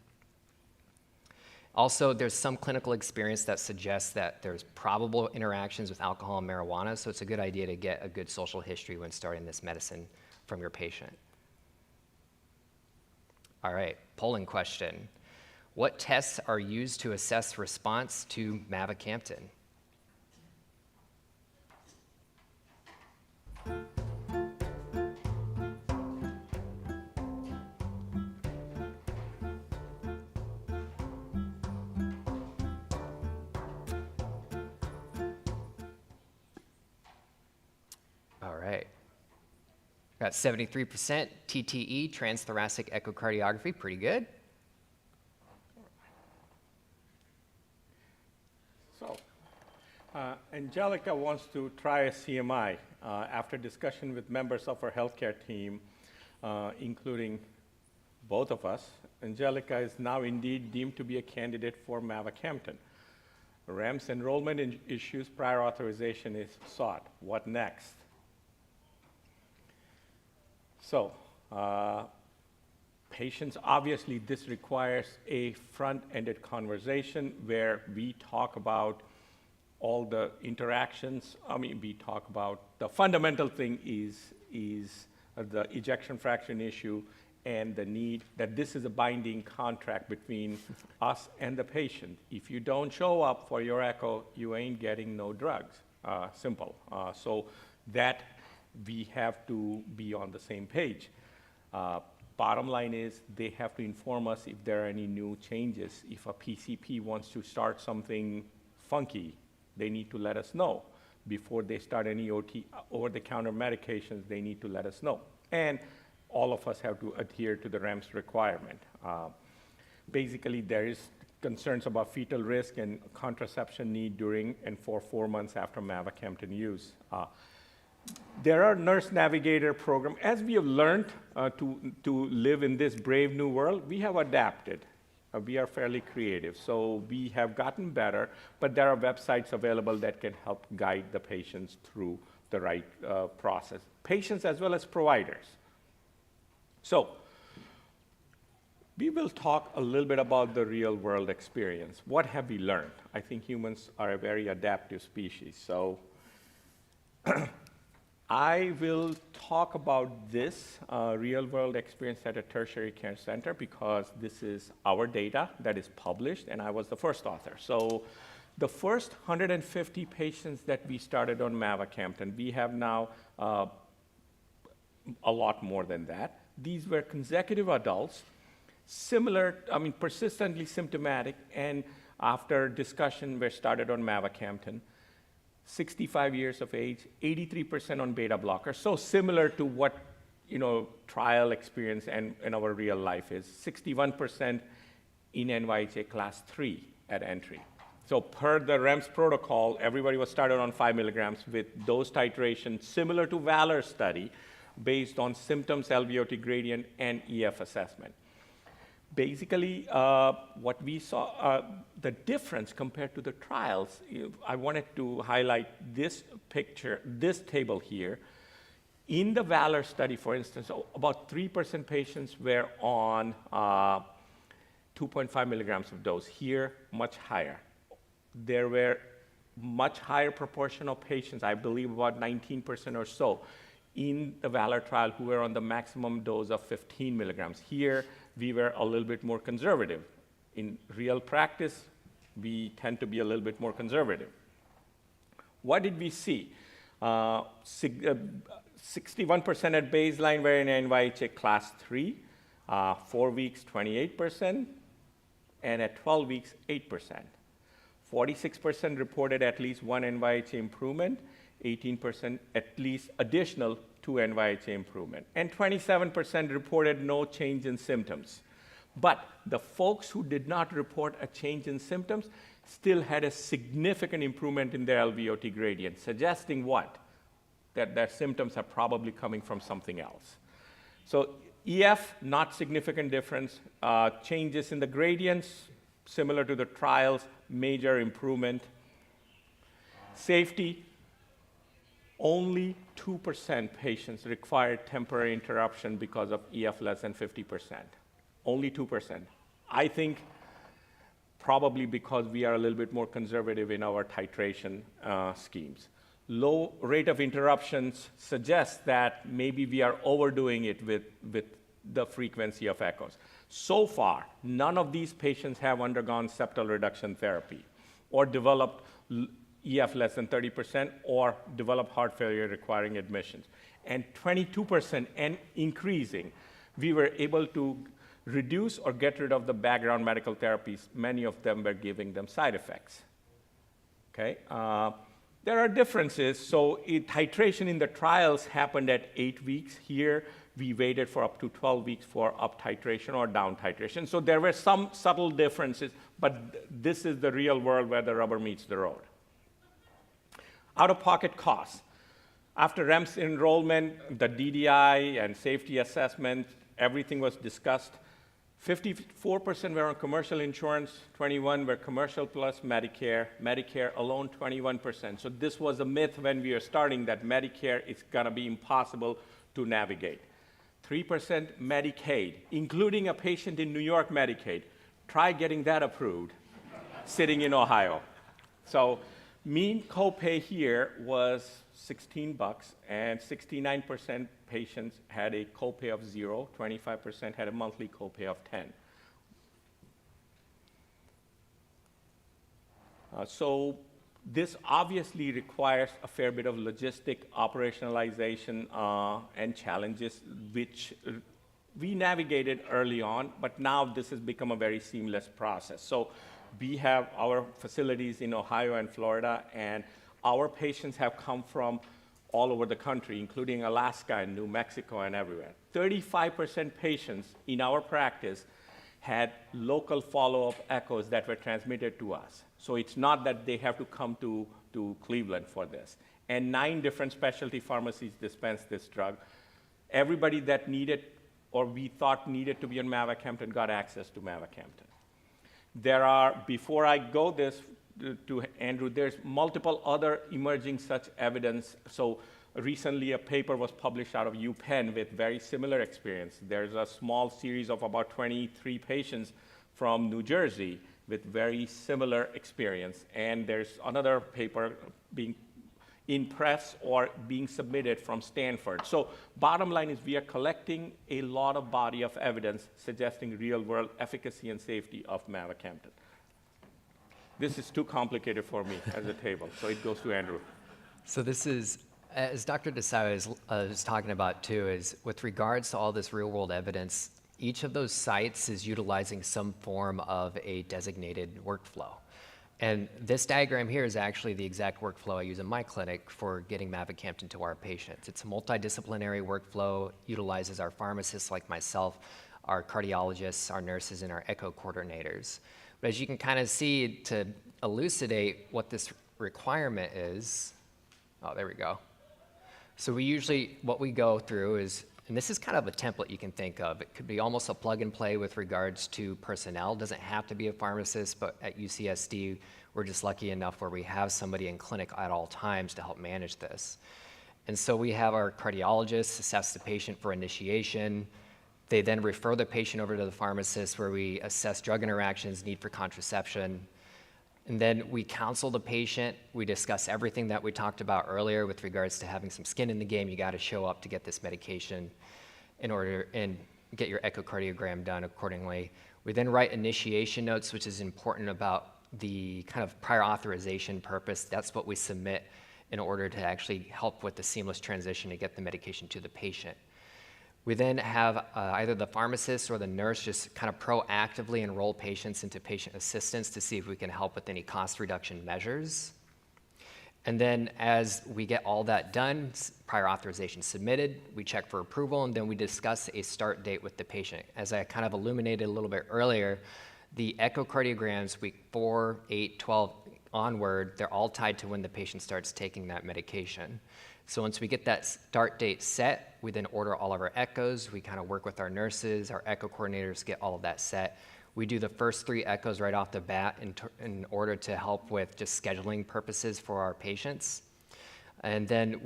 Also, there's some clinical experience that suggests that there's probable interactions with alcohol and marijuana, so it's a good idea to get a good social history when starting this medicine from your patient. All right, polling question. What tests are used to assess response to mavacamten? All right. Got 73% TTE, transthoracic echocardiography, pretty good. So, Angelica wants to try a CMI. After discussion with members of our healthcare team, including both of us, Angelica is now indeed deemed to be a candidate for mavacamten. REMS enrollment issues, prior authorization is sought. What next? So, patients, obviously this requires a front-ended conversation where we talk about all the interactions. We talk about the fundamental thing is the ejection fraction issue and the need that this is a binding contract between us and the patient. If you don't show up for your echo, you ain't getting no drugs, simple. So that we have to be on the same page. Bottom line is they have to inform us if there are any new changes. If a PCP wants to start something funky, they need to let us know. before they start any over-the-counter medications, they need to let us know. And all of us have to adhere to the REMS requirement. Basically, there is concerns about fetal risk and contraception need during and for 4 months after mavacamten use. There are nurse navigator programs. As we have learned to live in this brave new world, we have adapted. We are fairly creative, so we have gotten better, but there are websites available that can help guide the patients through the right process, patients as well as providers. So we will talk a little bit about the real world experience. What have we learned? I think humans are a very adaptive species, so I will talk about this real-world experience at a tertiary care center because this is our data that is published, and I was the first author. So the first 150 patients that we started on mavacamten, we have now a lot more than that. These were consecutive adults, persistently symptomatic, and after discussion were started on mavacamten. 65 years of age, 83% on beta blockers, so similar to what trial experience and our real life is. 61% in NYHA class 3 at entry. So per the REMS protocol, everybody was started on 5 milligrams with dose titration similar to VALOR study based on symptoms, LVOT gradient, and EF assessment. Basically, what we saw, the difference compared to the trials, I wanted to highlight this picture, this table here. In the VALOR study, for instance, about 3% patients were on 2.5 milligrams of dose. Here, much higher. There were much higher proportion of patients, I believe about 19% or so, in the VALOR trial who were on the maximum dose of 15 milligrams. Here, we were a little bit more conservative. In real practice, we tend to be a little bit more conservative. What did we see? 61% at baseline were in NYHA class 3, 4 weeks, 28%, and at 12 weeks, 8%. 46% reported at least one NYHA improvement, 18% at least additional 2 NYHA improvement, and 27% reported no change in symptoms. But the folks who did not report a change in symptoms still had a significant improvement in their LVOT gradient, suggesting what? That their symptoms are probably coming from something else. So EF, not significant difference. Changes in the gradients, similar to the trials, major improvement. Safety, only 2% patients required temporary interruption because of EF less than 50%. Only 2%. I think probably because we are a little bit more conservative in our titration schemes. Low rate of interruptions suggests that maybe we are overdoing it with the frequency of echoes. So far, none of these patients have undergone septal reduction therapy or developed EF less than 30% or developed heart failure requiring admissions. And 22% and increasing, we were able to reduce or get rid of the background medical therapies. Many of them were giving them side effects. Okay? There are differences. So titration in the trials happened at 8 weeks. Here, we waited for up to 12 weeks for up titration or down titration. So there were some subtle differences, but this is the real world where the rubber meets the road. Out-of-pocket costs. After REMS enrollment, the DDI and safety assessment, everything was discussed. 54% were on commercial insurance, 21% were commercial plus Medicare, Medicare alone 21%. So this was a myth when we were starting that Medicare is gonna be impossible to navigate. 3% Medicaid, including a patient in New York Medicaid. Try getting that approved, sitting in Ohio. So mean copay here was $16, and 69% patients had a copay of 0, 25% had a monthly copay of 10. So this obviously requires a fair bit of logistic operationalization and challenges, which we navigated early on, but now this has become a very seamless process. So we have our facilities in Ohio and Florida, and our patients have come from all over the country, including Alaska and New Mexico and everywhere. 35% patients in our practice had local follow-up echoes that were transmitted to us. So it's not that they have to come to Cleveland for this. And 9 different specialty pharmacies dispense this drug. Everybody that needed or we thought needed to be on mavacamten got access to mavacamten. There are, before I go this to Andrew, there's multiple other emerging such evidence. So recently a paper was published out of UPenn with very similar experience. There's a small series of about 23 patients from New Jersey with very similar experience. And there's another paper being in press or being submitted from Stanford. So bottom line is we are collecting a lot of body of evidence suggesting real-world efficacy and safety of mavacamten. This is too complicated for me as a table, so it goes to Andrew. So this is, as Dr. Desai was talking about too, is with regards to all this real-world evidence, each of those sites is utilizing some form of a designated workflow. And this diagram here is actually the exact workflow I use in my clinic for getting mavacamten to our patients. It's a multidisciplinary workflow, utilizes our pharmacists like myself, our cardiologists, our nurses, and our echo coordinators. But as you can kind of see, to elucidate what this requirement is, oh, there we go. So we usually, what we go through is, and this is kind of a template you can think of. It could be almost a plug and play with regards to personnel. It doesn't have to be a pharmacist, but at UCSD, we're just lucky enough where we have somebody in clinic at all times to help manage this. And so we have our cardiologists assess the patient for initiation. They then refer the patient over to the pharmacist where we assess drug interactions, need for contraception. And then we counsel the patient. We discuss everything that we talked about earlier with regards to having some skin in the game. You got to show up to get this medication in order and get your echocardiogram done accordingly. We then write initiation notes, which is important about the kind of prior authorization purpose. That's what we submit in order to actually help with the seamless transition to get the medication to the patient. We then have either the pharmacist or the nurse just kind of proactively enroll patients into patient assistance to see if we can help with any cost reduction measures. And then as we get all that done, prior authorization submitted, we check for approval, and then we discuss a start date with the patient. As I kind of illuminated a little bit earlier, the echocardiograms week 4, 8, 12 onward, they're all tied to when the patient starts taking that medication. So once we get that start date set, we then order all of our echoes. We kind of work with our nurses, our echo coordinators, get all of that set. We do the first 3 echoes right off the bat in order to help with just scheduling purposes for our patients. And then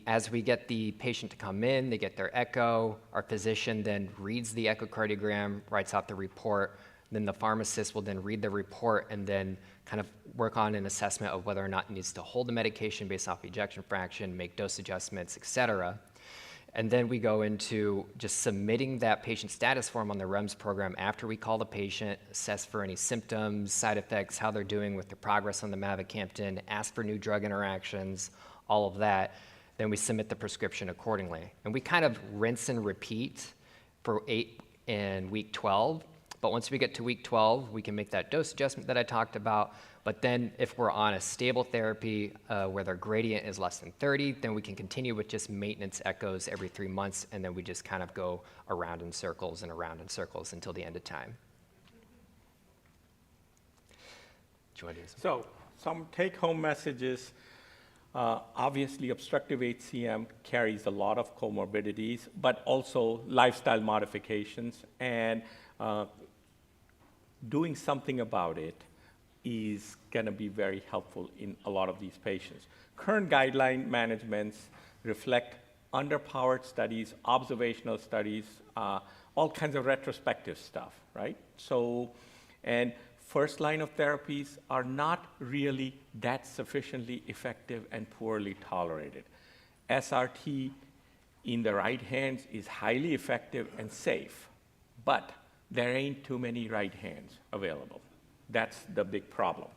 as we get the patient to come in, they get their echo, our physician then reads the echocardiogram, writes out the report, then the pharmacist will then read the report and then kind of work on an assessment of whether or not it needs to hold the medication based off ejection fraction, make dose adjustments, et cetera. And then we go into just submitting that patient status form on the REMS program after we call the patient, assess for any symptoms, side effects, how they're doing with the progress on the mavacamten, ask for new drug interactions, all of that. Then we submit the prescription accordingly. And we kind of rinse and repeat for 8 and week 12. But once we get to week 12, we can make that dose adjustment that I talked about. But then if we're on a stable therapy where their gradient is less than 30, then we can continue with just maintenance echoes every 3 months, and then we just kind of go around in circles and around in circles until the end of time. Do you want to do So some take-home messages. Obviously, obstructive HCM carries a lot of comorbidities, but also lifestyle modifications. And doing something about it is going to be very helpful in a lot of these patients. Current guideline managements reflect underpowered studies, observational studies, all kinds of retrospective stuff, right? So, and first line of therapies are not really that sufficiently effective and poorly tolerated. SRT in the right hands is highly effective and safe, but there ain't too many right hands available. That's the big problem.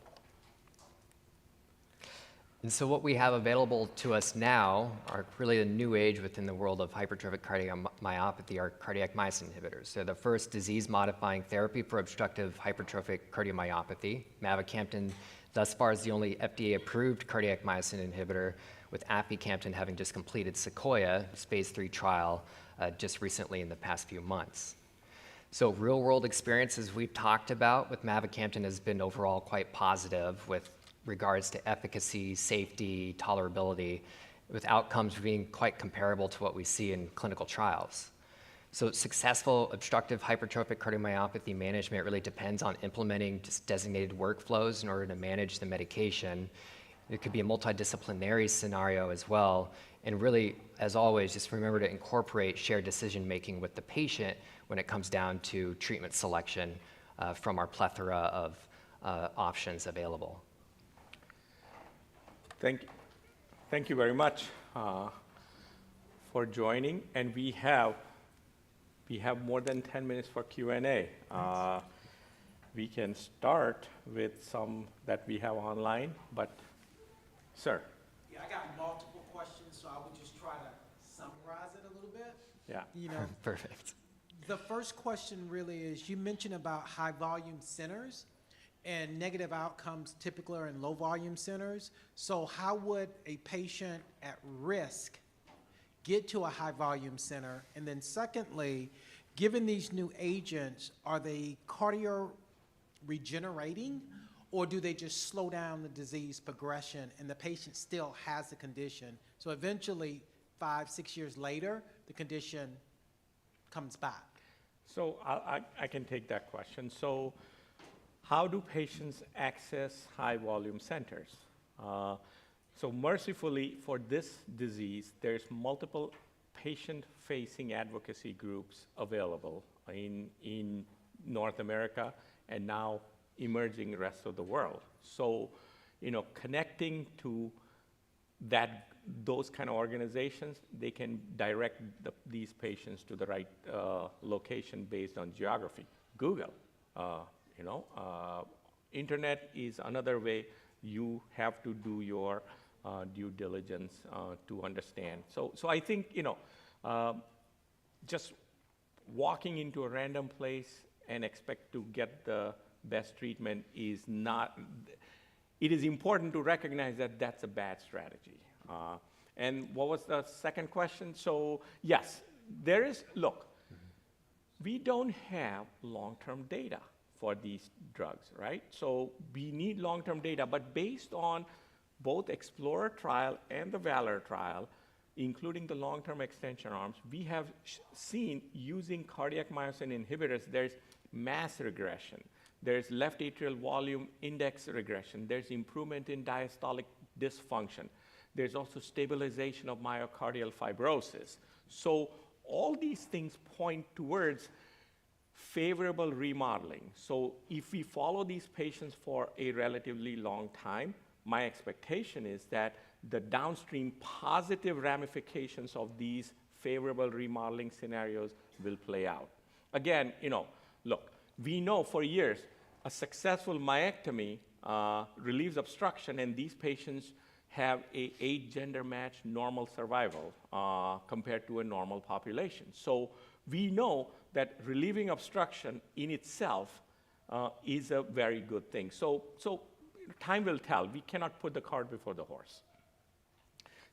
And so what we have available to us now are really a new age within the world of hypertrophic cardiomyopathy, are cardiac myosin inhibitors. They're the first disease-modifying therapy for obstructive hypertrophic cardiomyopathy. Mavacamten Thus far is the only FDA-approved cardiac myosin inhibitor, with aficamten having just completed Sequoia, its phase 3 trial, just recently in the past few months. So real-world experiences we've talked about with mavacamten has been overall quite positive with regards to efficacy, safety, tolerability, with outcomes being quite comparable to what we see in clinical trials. So successful obstructive hypertrophic cardiomyopathy management really depends on implementing just designated workflows in order to manage the medication. It could be a multidisciplinary scenario as well. And really, as always, just remember to incorporate shared decision-making with the patient when it comes down to treatment selection from our plethora of options available. Thank you very much for joining. And we have more than 10 minutes for Q&A. We can start with some that we have online, but sir. Yeah, I got multiple questions, so I would just try to summarize it a little bit. Yeah. You know, Perfect. the first question really is, you mentioned about high volume centers and negative outcomes typically are in low volume centers. So how would a patient at risk get to a high volume center? And then secondly, given these new agents, are they cardio regenerating, or do they just slow down the disease progression and the patient still has the condition? So eventually, 5-6 years later, the condition comes back. So I can take that question. So how do patients access high volume centers? So mercifully for this disease, there's multiple patient-facing advocacy groups available in North America and now emerging rest of the world. So, connecting to those kind of organizations, they can direct these patients to the right location based on geography. Google, internet is another way. You have to do your due diligence to understand. So I think, just walking into a random place and expect to get the best treatment is not, it is important to recognize that that's a bad strategy. And what was the second question? So yes, there is, look, we don't have long-term data for these drugs, right? So we need long-term data, but based on both Explorer trial and the Valor trial, including the long-term extension arms, we have seen using cardiac myosin inhibitors, there's mass regression. There's left atrial volume index regression. There's improvement in diastolic dysfunction. There's also stabilization of myocardial fibrosis. So all these things point towards favorable remodeling. So if we follow these patients for a relatively long time, my expectation is that the downstream positive ramifications of these favorable remodeling scenarios will play out. Again, look, we know for years a successful myectomy relieves obstruction, and these patients have a age-gender matched normal survival compared to a normal population. So we know that relieving obstruction in itself is a very good thing. So time will tell. We cannot put the cart before the horse.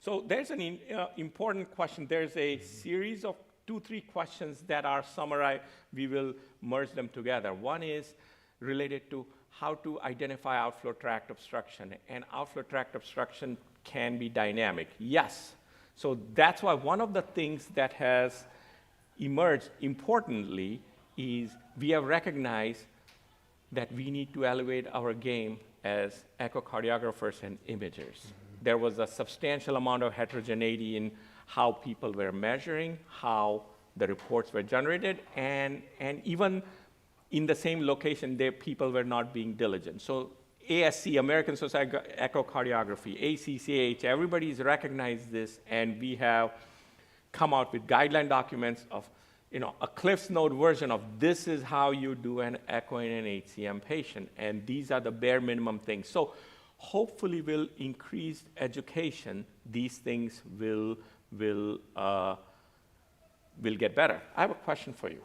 So there's an important question. There's a series of 2-3 questions that are summarized. We will merge them together. One is related to how to identify outflow tract obstruction. And outflow tract obstruction can be dynamic. Yes. So that's why one of the things that has emerged importantly is we have recognized that we need to elevate our game as echocardiographers and imagers. There was a substantial amount of heterogeneity in how people were measuring, how the reports were generated, and even in the same location, people were not being diligent. So ASC, American Society of Echocardiography, ACCH, everybody's recognized this, and we have come out with guideline documents of, a Cliff's Note version of this is how you do an echo in an HCM patient, and these are the bare minimum things. So hopefully with increased education, these things will get better. I have a question for you.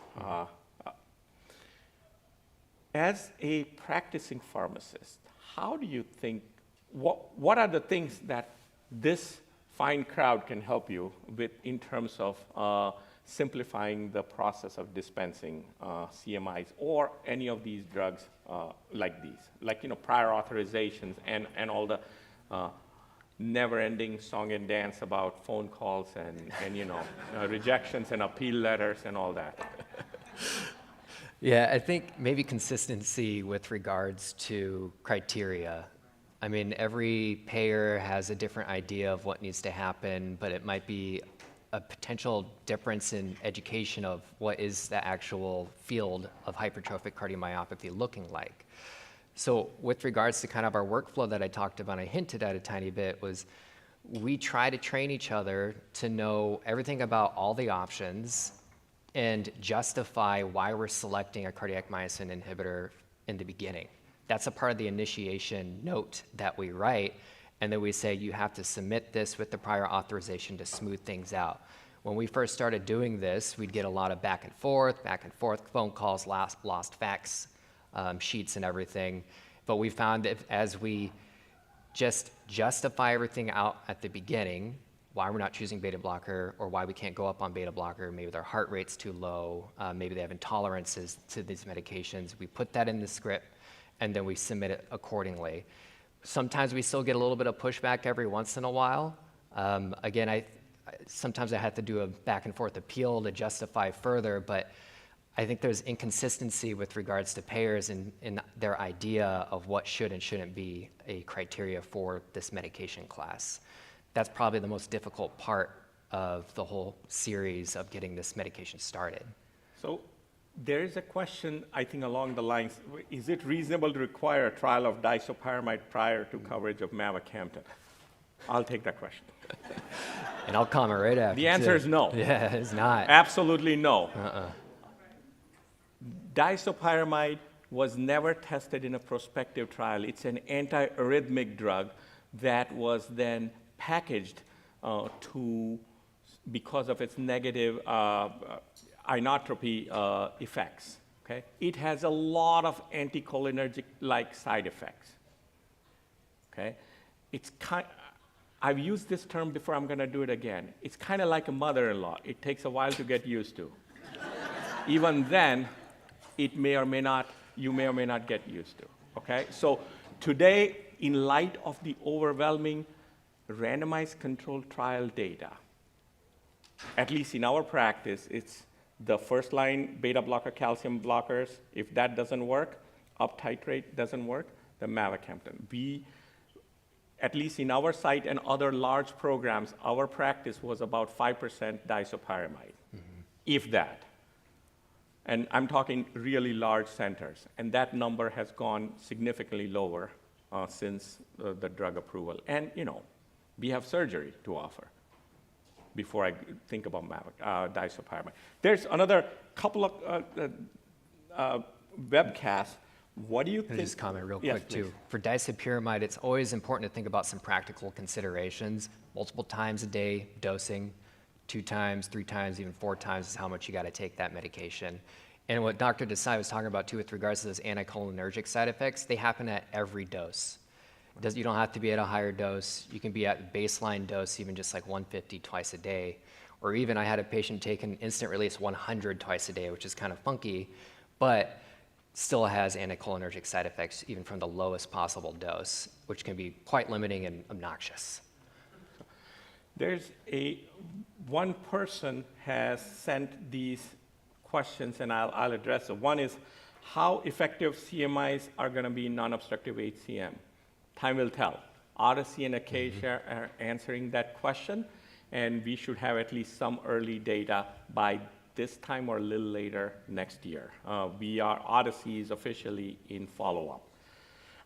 As a practicing pharmacist, how do you think, what are the things that this fine crowd can help you with in terms of simplifying the process of dispensing CMIs or any of these drugs like these, like prior authorizations and all the never-ending song and dance about phone calls and rejections and appeal letters and all that. Yeah, I think maybe consistency with regards to criteria. I mean, every payer has a different idea of what needs to happen, but it might be a potential difference in education of what is the actual field of hypertrophic cardiomyopathy looking like. So with regards to kind of our workflow that I talked about, I hinted at a tiny bit, was we try to train each other to know everything about all the options and justify why we're selecting a cardiac myosin inhibitor in the beginning. That's a part of the initiation note that we write, and then we say you have to submit this with the prior authorization to smooth things out. When we first started doing this, we'd get a lot of back and forth phone calls, lost fax sheets and everything. But we found that as we just justify everything out at the beginning, why we're not choosing beta blocker or why we can't go up on beta blocker, maybe their heart rate's too low, maybe they have intolerances to these medications, we put that in the script and then we submit it accordingly. Sometimes we still get a little bit of pushback every once in a while. Again, sometimes I have to do a back and forth appeal to justify further, but I think there's inconsistency with regards to payers in their idea of what should and shouldn't be a criteria for this medication class. That's probably the most difficult part of the whole series of getting this medication started. So there is a question, I think, along the lines, is it reasonable to require a trial of disopyramide prior to coverage of mavacamten? I'll take that question. And I'll comment right after. The answer is no. Yeah, it's not. Absolutely no. Disopyramide was never tested in a prospective trial. It's an antiarrhythmic drug that was then packaged because of its negative inotropy effects. Okay? It has a lot of anticholinergic-like side effects. Okay? I've used this term before, I'm going to do it again. It's kind of like a mother-in-law. It takes a while to get used to. Even then, you may or may not get used to. Okay? So today, in light of the overwhelming randomized controlled trial data, at least in our practice, it's the first-line beta blocker, calcium blockers. If that doesn't work, up-titrate doesn't work, the mavacamten. At least in our site and other large programs, our practice was about 5% disopyramide, if that. And I'm talking really large centers. And that number has gone significantly lower since the drug approval. And, we have surgery to offer before I think about disopyramide. There's another couple of webcasts. What do you think? Can I just comment real Yes, quick, too? please. For disopyramide, it's always important to think about some practical considerations. Multiple times a day dosing, 2 times, 3 times, even 4 times is how much you got to take that medication. And what Dr. Desai was talking about, too, with regards to those anticholinergic side effects, they happen at every dose. You don't have to be at a higher dose. You can be at baseline dose, even just like 150 twice a day. Or even I had a patient take an instant release 100 twice a day, which is kind of funky, but still has anticholinergic side effects even from the lowest possible dose, which can be quite limiting and obnoxious. There's one person has sent these questions, and I'll address it. One is, how effective CMIs are going to be in non-obstructive HCM? Time will tell. Odyssey and Acacia are answering that question, and we should have at least some early data by this time or a little later next year. Odyssey is officially in follow-up.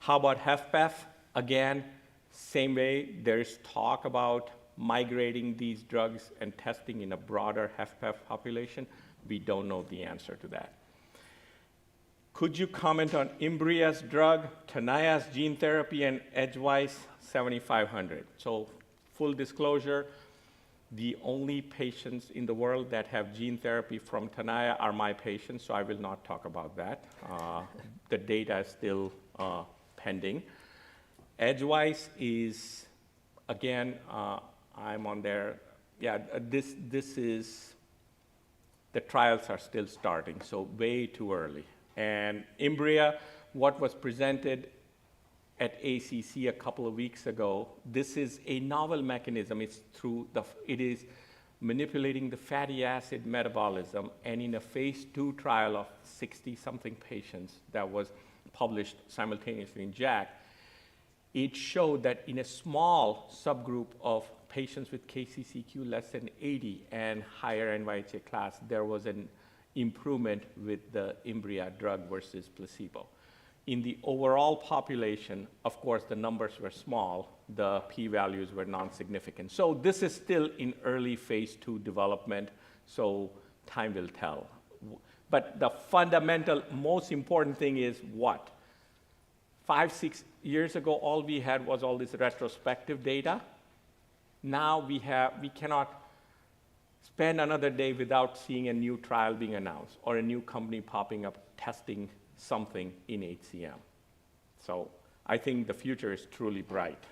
How about HFpEF? Again, same way, there's talk about migrating these drugs and testing in a broader HFpEF population. We don't know the answer to that. Could you comment on Imbria's drug, Tenaya's gene therapy, and Edgewise 7500? So full disclosure, the only patients in the world that have gene therapy from Tenaya are my patients, so I will not talk about that. The data is still pending. Edgewise is, again, I'm on there. Yeah, this is, the trials are still starting, so way too early. And Imbria, what was presented at ACC a couple of weeks ago, this is a novel mechanism. It is manipulating the fatty acid metabolism, and in a phase 2 trial of 60-something patients that was published simultaneously in JACC, it showed that in a small subgroup of patients with KCCQ less than 80 and higher NYHA class, there was an improvement with the Imbria drug versus placebo. In the overall population, of course, the numbers were small, the p-values were non-significant. So this is still in early phase 2 development, so time will tell. But the fundamental, most important thing is what? 5-6 years ago, all we had was all this retrospective data. Now we cannot spend another day without seeing a new trial being announced or a new company popping up testing something in HCM. So I think the future is truly bright.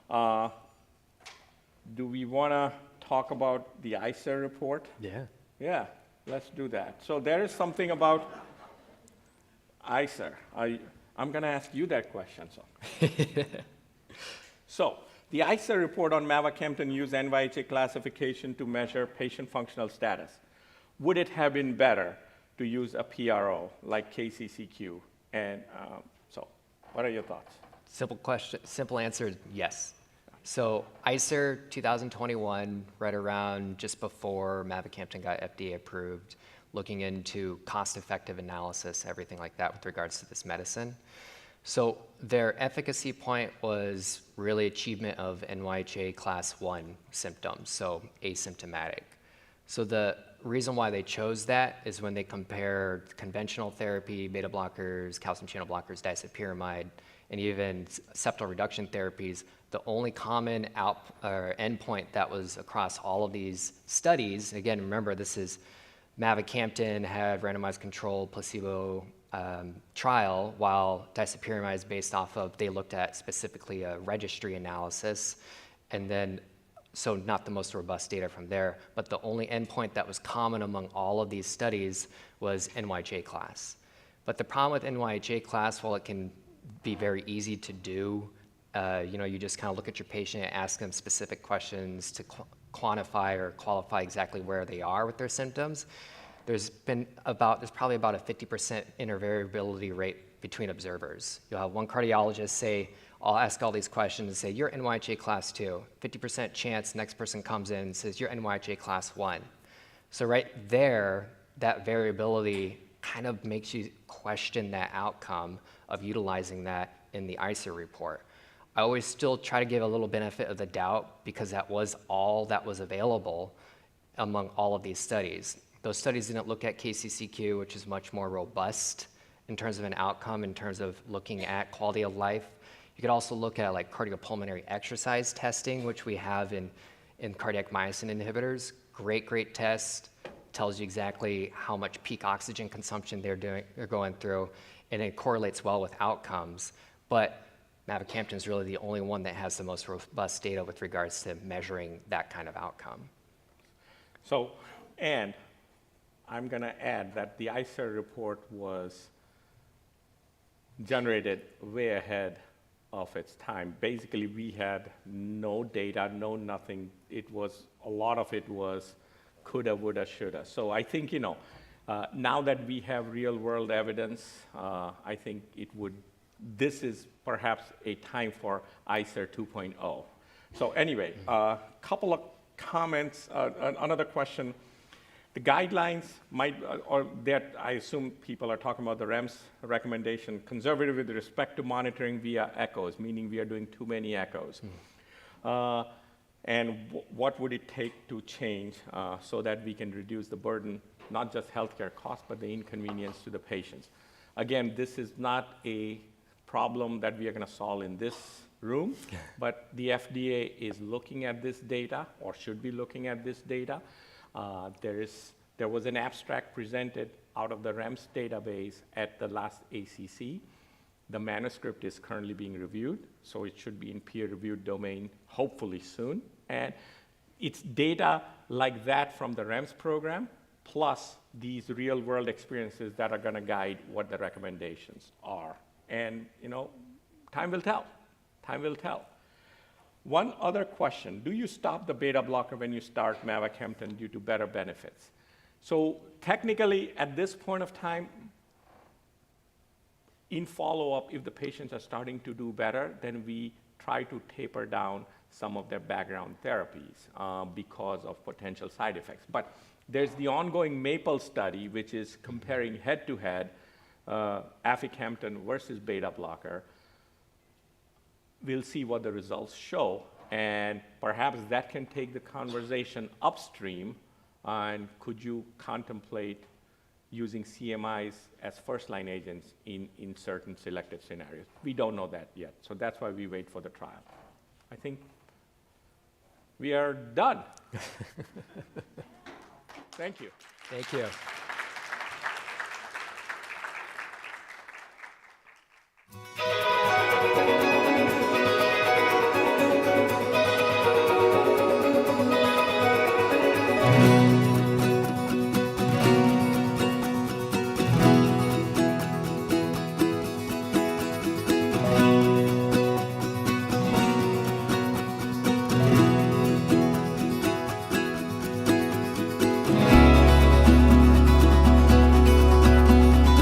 Do we want to talk about the ICER report? Yeah. Yeah, let's do that. So there is something about ICER. I'm going to ask you that question. So the ICER report on mavacamten used NYHA classification to measure patient functional status. Would it have been better to use a PRO like KCCQ? And so what are your thoughts? Simple question, simple answer, yes. So ICER 2021, right around just before mavacamten got FDA approved, looking into cost-effective analysis, everything like that with regards to this medicine. So their efficacy point was really achievement of NYHA class 1 symptoms, so asymptomatic. So the reason why they chose that is when they compared conventional therapy, beta blockers, calcium channel blockers, disopyramide, and even septal reduction therapies, the only common endpoint that was across all of these studies, again, remember this is mavacamten had randomized controlled placebo trial, while disopyramide is based off of, they looked at specifically a registry analysis, and then so not the most robust data from there, but the only endpoint that was common among all of these studies was NYHA class. But the problem with NYHA class, while it can be very easy to do, you just kind of look at your patient and ask them specific questions to quantify or qualify exactly where they are with their symptoms. There's probably about a 50% intervariability rate between observers. You'll have one cardiologist say, I'll ask all these questions and say, you're NYHA class 2. 50% chance next person comes in and says, you're NYHA class 1. So right there, that variability kind of makes you question that outcome of utilizing that in the ICER report. I always still try to give a little benefit of the doubt because that was all that was available among all of these studies. Those studies didn't look at KCCQ, which is much more robust in terms of an outcome, in terms of looking at quality of life. You could also look at like cardiopulmonary exercise testing, which we have in cardiac myosin inhibitors. Great test, tells you exactly how much peak oxygen consumption they're going through, and it correlates well with outcomes. But mavacamten is really the only one that has the most robust data with regards to measuring that kind of outcome. So, and I'm going to add that the ICER report was generated way ahead of its time. Basically, we had no data, no nothing. A lot of it was coulda, woulda, shoulda. So I think, now that we have real world evidence, I think this is perhaps a time for ICER 2.0. So anyway, a couple of comments, another question. The guidelines might, or that I assume people are talking about the REMS recommendation, conservative with respect to monitoring via echoes, meaning we are doing too many echoes. And what would it take to change so that we can reduce the burden, not just healthcare costs, but the inconvenience to the patients? Again, this is not a problem that we are going to solve in this room, but the FDA is looking at this data, or should be looking at this data. There was an abstract presented out of the REMS database at the last ACC, The manuscript is currently being reviewed, so it should be in peer-reviewed domain hopefully soon. And it's data like that from the REMS program, plus these real-world experiences that are going to guide what the recommendations are. And, time will tell. Time will tell. One other question, do you stop the beta blocker when you start mavacamten due to better benefits? So technically, at this point of time, in follow-up, if the patients are starting to do better, then we try to taper down some of their background therapies because of potential side effects. But there's the ongoing MAPLE study, which is comparing head-to-head aficamten versus beta blocker. We'll see what the results show, and perhaps that can take the conversation upstream. And could you contemplate using CMIs as first-line agents in certain selected scenarios? We don't know that yet, so that's why we wait for the trial. I think we are done. Thank you. Thank you.